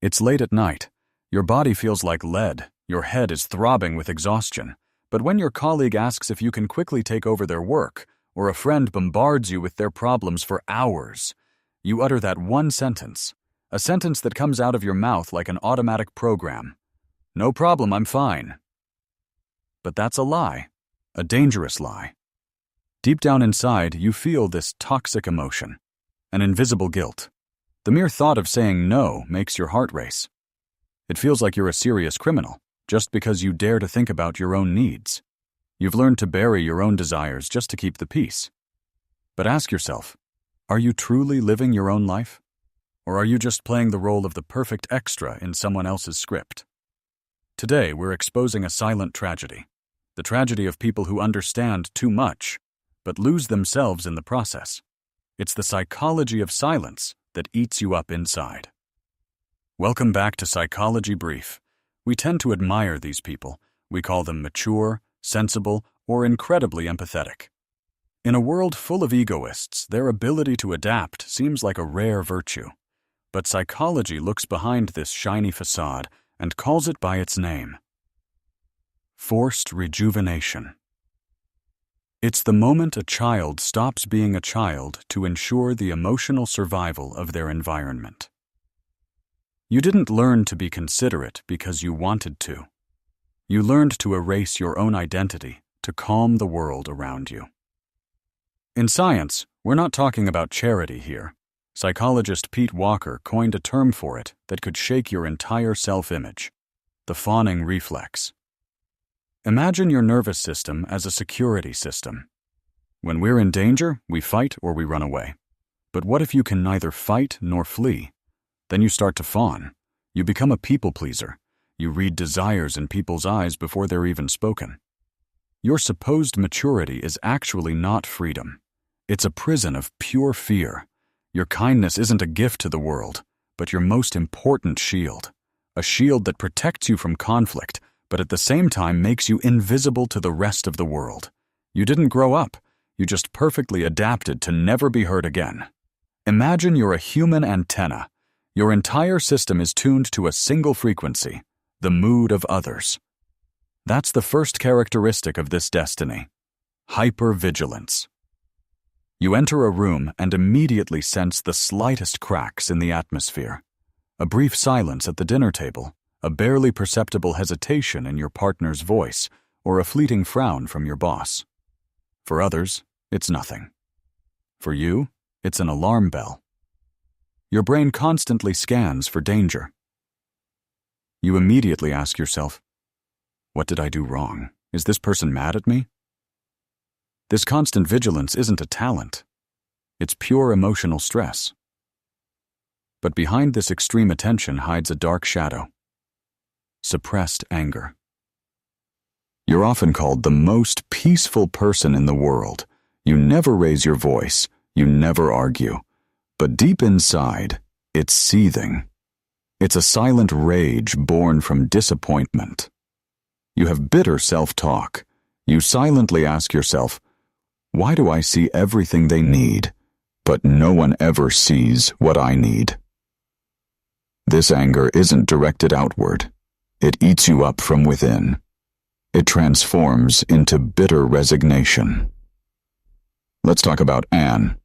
It's late at night. Your body feels like lead. Your head is throbbing with exhaustion. But when your colleague asks if you can quickly take over their work, or a friend bombards you with their problems for hours, you utter that one sentence, a sentence that comes out of your mouth like an automatic program. No problem, I'm fine. But that's a lie, a dangerous lie. Deep down inside, you feel this toxic emotion, an invisible guilt. The mere thought of saying no makes your heart race. It feels like you're a serious criminal, just because you dare to think about your own needs. You've learned to bury your own desires just to keep the peace. But ask yourself, are you truly living your own life? Or are you just playing the role of the perfect extra in someone else's script? Today, we're exposing a silent tragedy. The tragedy of people who understand too much, but lose themselves in the process. It's the psychology of silence that eats you up inside. Welcome back to Psychology Brief. We tend to admire these people. We call them mature, sensible, or incredibly empathetic. In a world full of egoists, their ability to adapt seems like a rare virtue. But psychology looks behind this shiny facade and calls it by its name. Forced rejuvenation. It's the moment a child stops being a child to ensure the emotional survival of their environment. You didn't learn to be considerate because you wanted to. You learned to erase your own identity to calm the world around you. In science, we're not talking about charity here. Psychologist Pete Walker coined a term for it that could shake your entire self-image: the fawning reflex. Imagine your nervous system as a security system. When we're in danger, we fight or we run away. But what if you can neither fight nor flee? Then you start to fawn. You become a people pleaser. You read desires in people's eyes before they're even spoken. Your supposed maturity is actually not freedom. It's a prison of pure fear. Your kindness isn't a gift to the world, but your most important shield. A shield that protects you from conflict, but at the same time makes you invisible to the rest of the world. You didn't grow up. You just perfectly adapted to never be hurt again. Imagine you're a human antenna. Your entire system is tuned to a single frequency, the mood of others. That's the first characteristic of this destiny: hypervigilance. You enter a room and immediately sense the slightest cracks in the atmosphere. A brief silence at the dinner table, a barely perceptible hesitation in your partner's voice, or a fleeting frown from your boss. For others, it's nothing. For you, it's an alarm bell. Your brain constantly scans for danger. You immediately ask yourself, what did I do wrong? Is this person mad at me? This constant vigilance isn't a talent. It's pure emotional stress. But behind this extreme attention hides a dark shadow: suppressed anger. You're often called the most peaceful person in the world. You never raise your voice. You never argue. But deep inside, it's seething. It's a silent rage born from disappointment. You have bitter self-talk. You silently ask yourself, why do I see everything they need, but no one ever sees what I need? This anger isn't directed outward. It eats you up from within. It transforms into bitter resignation. Let's talk about Anne.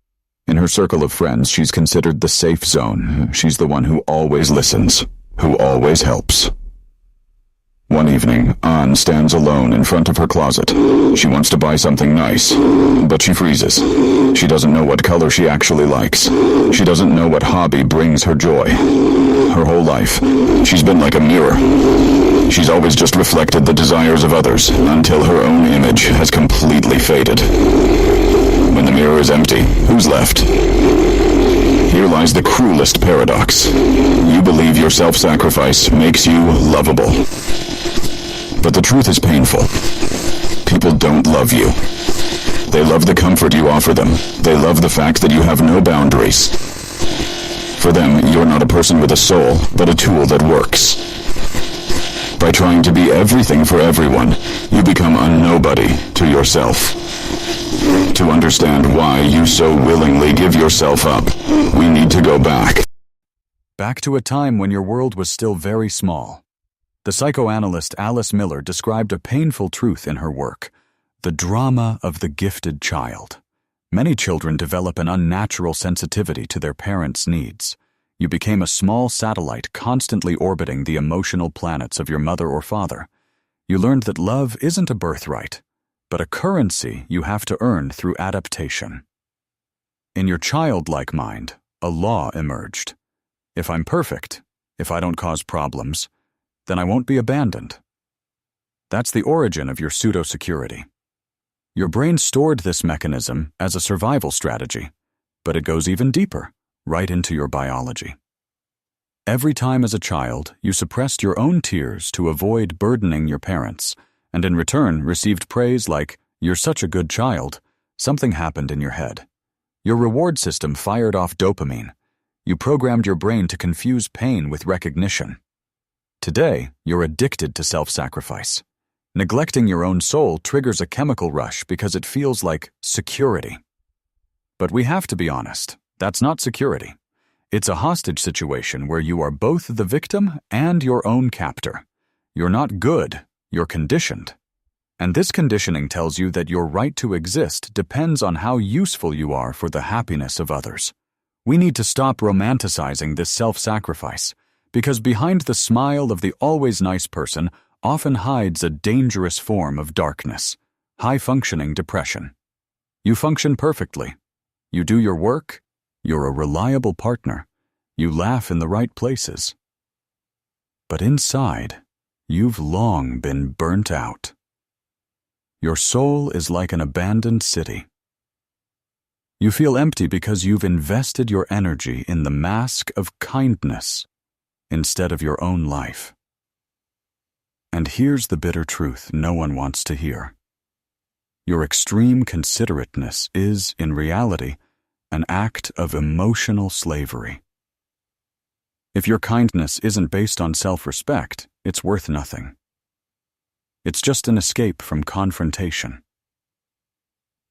In her circle of friends, she's considered the safe zone. She's the one who always listens, who always helps. One evening, Anne stands alone in front of her closet. She wants to buy something nice, but she freezes. She doesn't know what color she actually likes. She doesn't know what hobby brings her joy. Her whole life, she's been like a mirror. She's always just reflected the desires of others until her own image has completely faded. When the mirror is empty, who's left? Here lies the cruelest paradox. You believe your self-sacrifice makes you lovable. But the truth is painful. People don't love you. They love the comfort you offer them. They love the fact that you have no boundaries. For them, you're not a person with a soul, but a tool that works. By trying to be everything for everyone, you become a nobody to yourself. To understand why you so willingly give yourself up, we need to go back. back to a time when your world was still very small. The psychoanalyst Alice Miller described a painful truth in her work: the drama of the gifted child. Many children develop an unnatural sensitivity to their parents' needs. You became a small satellite constantly orbiting the emotional planets of your mother or father. You learned that love isn't a birthright, but a currency you have to earn through adaptation. In your childlike mind, a law emerged. If I'm perfect, if I don't cause problems, then I won't be abandoned. That's the origin of your pseudo-security. Your brain stored this mechanism as a survival strategy, but it goes even deeper, right into your biology. Every time as a child, you suppressed your own tears to avoid burdening your parents, and in return received praise like, "You're such a good child," something happened in your head. Your reward system fired off dopamine. You programmed your brain to confuse pain with recognition. Today, you're addicted to self-sacrifice. Neglecting your own soul triggers a chemical rush because it feels like security. But we have to be honest, that's not security. It's a hostage situation where you are both the victim and your own captor. You're not good, you're conditioned. And this conditioning tells you that your right to exist depends on how useful you are for the happiness of others. We need to stop romanticizing this self-sacrifice, because behind the smile of the always nice person often hides a dangerous form of darkness, high-functioning depression. You function perfectly. You do your work. You're a reliable partner. You laugh in the right places. But inside, you've long been burnt out. Your soul is like an abandoned city. You feel empty because you've invested your energy in the mask of kindness instead of your own life. And here's the bitter truth no one wants to hear. Your extreme considerateness is, in reality, an act of emotional slavery. If your kindness isn't based on self-respect, it's worth nothing. It's just an escape from confrontation.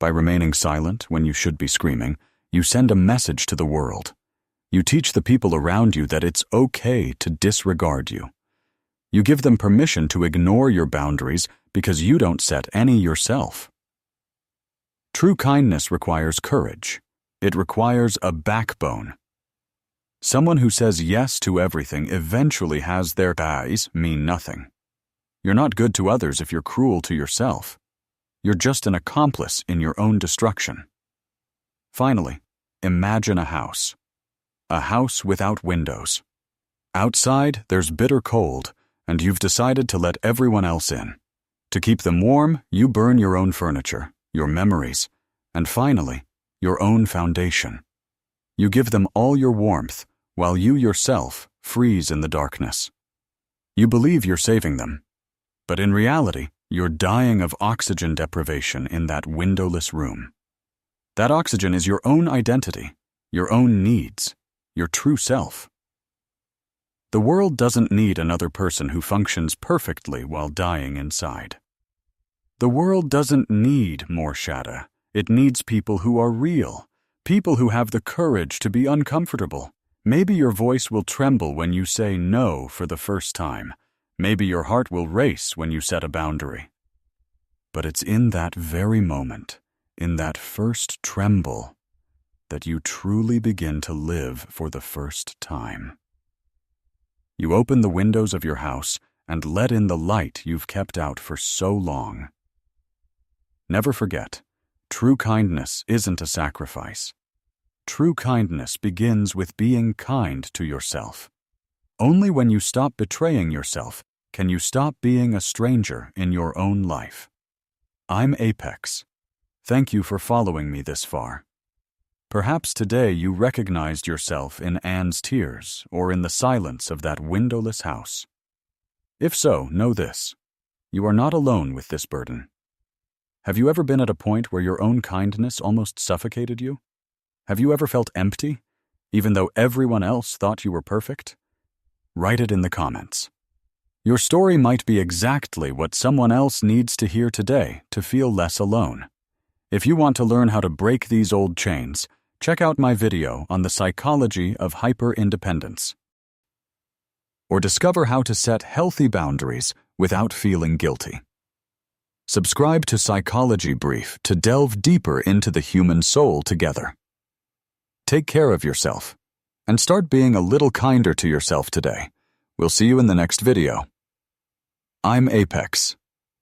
By remaining silent when you should be screaming, you send a message to the world. You teach the people around you that it's okay to disregard you. You give them permission to ignore your boundaries because you don't set any yourself. True kindness requires courage. It requires a backbone. Someone who says yes to everything eventually has their eyes mean nothing. You're not good to others if you're cruel to yourself. You're just an accomplice in your own destruction. Finally, imagine a house. A house without windows. Outside, there's bitter cold, and you've decided to let everyone else in. To keep them warm, you burn your own furniture, your memories, and finally, your own foundation. You give them all your warmth, while you yourself freeze in the darkness. You believe you're saving them, but in reality, you're dying of oxygen deprivation in that windowless room. That oxygen is your own identity, your own needs, your true self. The world doesn't need another person who functions perfectly while dying inside. The world doesn't need more shadow. It needs people who are real, people who have the courage to be uncomfortable. Maybe your voice will tremble when you say no for the first time. Maybe your heart will race when you set a boundary. But it's in that very moment, in that first tremble, that you truly begin to live for the first time. You open the windows of your house and let in the light you've kept out for so long. Never forget, true kindness isn't a sacrifice. True kindness begins with being kind to yourself. Only when you stop betraying yourself can you stop being a stranger in your own life. I'm Apex. Thank you for following me this far. Perhaps today you recognized yourself in Anne's tears or in the silence of that windowless house. If so, know this: you are not alone with this burden. Have you ever been at a point where your own kindness almost suffocated you? Have you ever felt empty, even though everyone else thought you were perfect? Write it in the comments. Your story might be exactly what someone else needs to hear today to feel less alone. If you want to learn how to break these old chains, check out my video on the psychology of hyper-independence. or discover how to set healthy boundaries without feeling guilty. Subscribe to Psychology Brief to delve deeper into the human soul together. Take care of yourself, and start being a little kinder to yourself today. We'll see you in the next video. I'm Apex.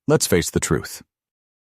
Let's face the truth.